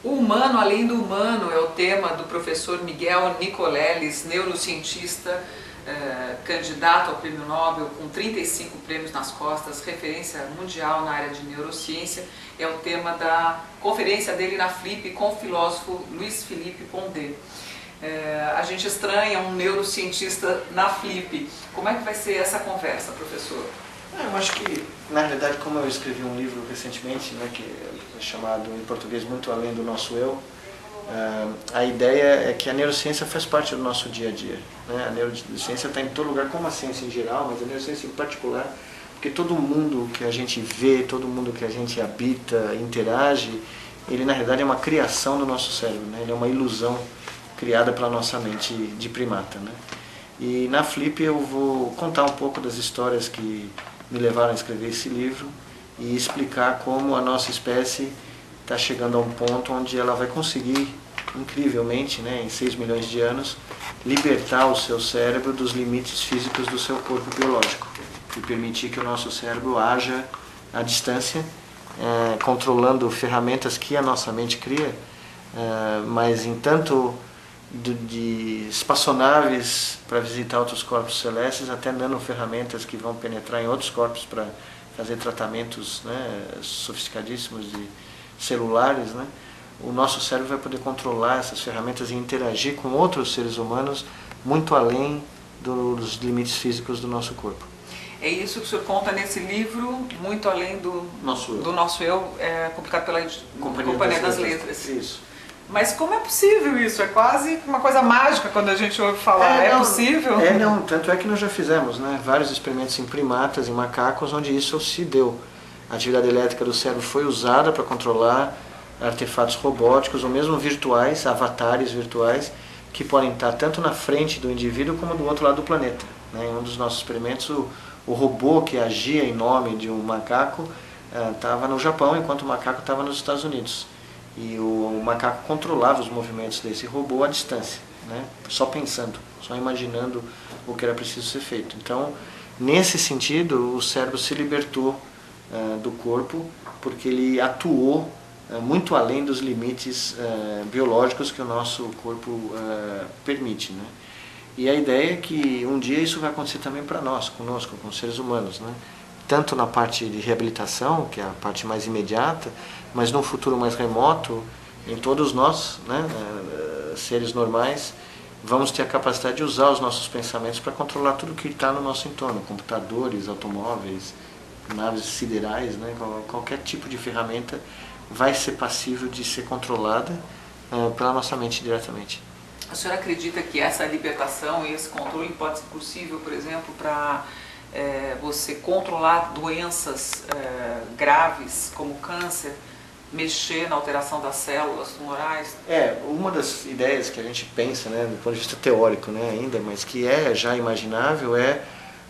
O humano além do humano é o tema do professor Miguel Nicoleles, neurocientista, candidato ao Prêmio Nobel com 35 prêmios nas costas, referência mundial na área de neurociência. É o tema da conferência dele na Flip com o filósofo Luiz Felipe Pondé. A gente estranha um neurocientista na Flip. Como é que vai ser essa conversa, professor? Eu acho que, na realidade, como eu escrevi um livro recentemente, né, que é chamado em português Muito Além do Nosso Eu, a ideia é que a neurociência faz parte do nosso dia a dia. Né? A neurociência está em todo lugar, como a ciência em geral, mas a neurociência em particular, porque todo mundo que a gente vê, todo mundo que a gente habita, interage, ele na realidade é uma criação do nosso cérebro, né? Ele é uma ilusão criada pela nossa mente de primata. Né? E na Flip eu vou contar um pouco das histórias que me levaram a escrever esse livro e explicar como a nossa espécie está chegando a um ponto onde ela vai conseguir, incrivelmente, né, em 6 milhões de anos, libertar o seu cérebro dos limites físicos do seu corpo biológico e permitir que o nosso cérebro haja à distância, controlando ferramentas que a nossa mente cria, mas em tanto de espaçonaves para visitar outros corpos celestes, até nanoferramentas que vão penetrar em outros corpos para fazer tratamentos, né, sofisticadíssimos de celulares, né? O nosso cérebro vai poder controlar essas ferramentas e interagir com outros seres humanos muito além dos limites físicos do nosso corpo. É isso que o senhor conta nesse livro, Muito Além do Nosso Eu, publicado pela Companhia das Letras. Isso. Mas como é possível isso? É quase uma coisa mágica quando a gente ouve falar. É possível? Não. Tanto é que nós já fizemos, né, vários experimentos em primatas, em macacos, onde isso se deu. A atividade elétrica do cérebro foi usada para controlar artefatos robóticos ou mesmo virtuais, avatares virtuais, que podem estar tanto na frente do indivíduo como do outro lado do planeta. Né? Em um dos nossos experimentos, o robô que agia em nome de um macaco estava no Japão, enquanto o macaco estava nos Estados Unidos. E o macaco controlava os movimentos desse robô à distância, né? Só pensando, só imaginando o que era preciso ser feito. Então, nesse sentido, o cérebro se libertou do corpo, porque ele atuou muito além dos limites biológicos que o nosso corpo permite. Né? E a ideia é que um dia isso vai acontecer também para nós, conosco, com os seres humanos. Né? Tanto na parte de reabilitação, que é a parte mais imediata, mas num futuro mais remoto, em todos nós, né, seres normais, vamos ter a capacidade de usar os nossos pensamentos para controlar tudo que está no nosso entorno, computadores, automóveis, naves siderais, né, qualquer tipo de ferramenta vai ser passível de ser controlada pela nossa mente diretamente. A senhora acredita que essa libertação e esse controle pode ser possível, por exemplo, para você controlar doenças graves como câncer, mexer na alteração das células tumorais? Uma das ideias que a gente pensa, né, do ponto de vista teórico, né, ainda, mas que é já imaginável, é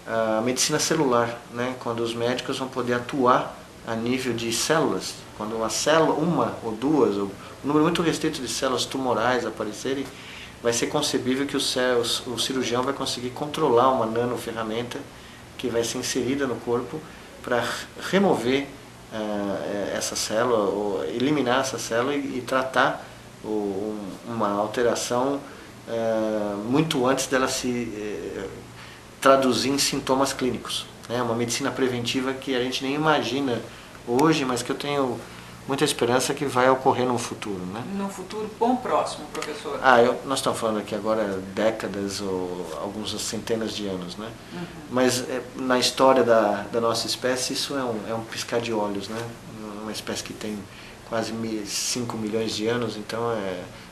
a medicina celular, né, quando os médicos vão poder atuar a nível de células. Quando uma célula, uma ou duas, ou um número muito restrito de células tumorais aparecerem, vai ser concebível que o cirurgião vai conseguir controlar uma nanoferramenta que vai ser inserida no corpo para remover essa célula, ou eliminar essa célula e tratar uma alteração muito antes dela se traduzir em sintomas clínicos. É uma medicina preventiva que a gente nem imagina hoje, mas que eu tenho muita esperança que vai ocorrer no futuro. Né? No futuro bom próximo, professor? Nós estamos falando aqui agora décadas ou algumas centenas de anos, né? Uhum. Mas na história da nossa espécie isso é um piscar de olhos, né? Uma espécie que tem quase 5 milhões de anos, então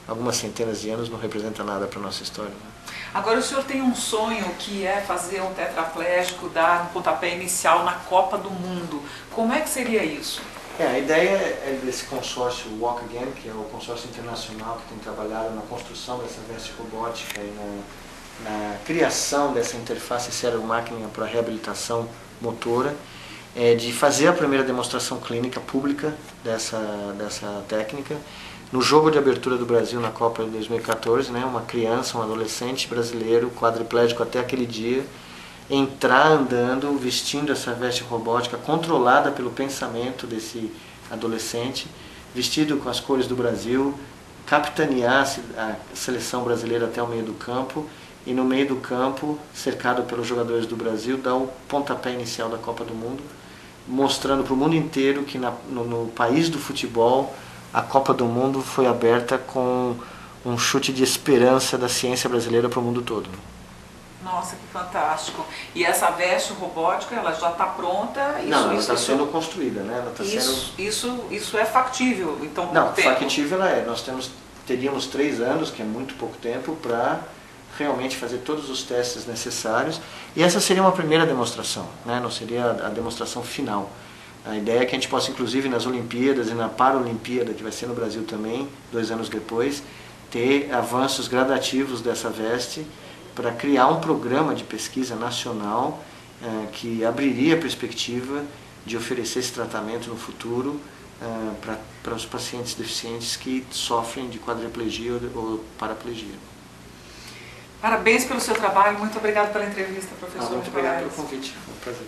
algumas centenas de anos não representa nada para a nossa história. Né? Agora o senhor tem um sonho que é fazer um tetraplégico dar um pontapé inicial na Copa do Mundo. Como é que seria isso? A ideia é desse consórcio Walk Again, que é o consórcio internacional que tem trabalhado na construção dessa veste robótica e na criação dessa interface cérebro-máquina para reabilitação motora, de fazer a primeira demonstração clínica pública dessa técnica. No jogo de abertura do Brasil na Copa de 2014, né, uma criança, um adolescente brasileiro, quadriplégico até aquele dia, entrar andando, vestindo essa veste robótica controlada pelo pensamento desse adolescente, vestido com as cores do Brasil, capitanear a seleção brasileira até o meio do campo e no meio do campo, cercado pelos jogadores do Brasil, dar o pontapé inicial da Copa do Mundo, mostrando para o mundo inteiro que no país do futebol a Copa do Mundo foi aberta com um chute de esperança da ciência brasileira para o mundo todo. Nossa, que fantástico. E essa veste robótica, ela já está pronta? Não, ela está sendo construída, né? Ela tá isso é factível, então, não, factível ela é. Nós teríamos 3 anos, que é muito pouco tempo, para realmente fazer todos os testes necessários. E essa seria uma primeira demonstração, né? Não seria a demonstração final. A ideia é que a gente possa, inclusive nas Olimpíadas e na Paralimpíada, que vai ser no Brasil também, 2 anos depois, ter avanços gradativos dessa veste para criar um programa de pesquisa nacional que abriria a perspectiva de oferecer esse tratamento no futuro para os pacientes deficientes que sofrem de quadriplegia ou paraplegia. Parabéns pelo seu trabalho, muito obrigado pela entrevista, professor. Muito obrigado pelo convite, foi um prazer.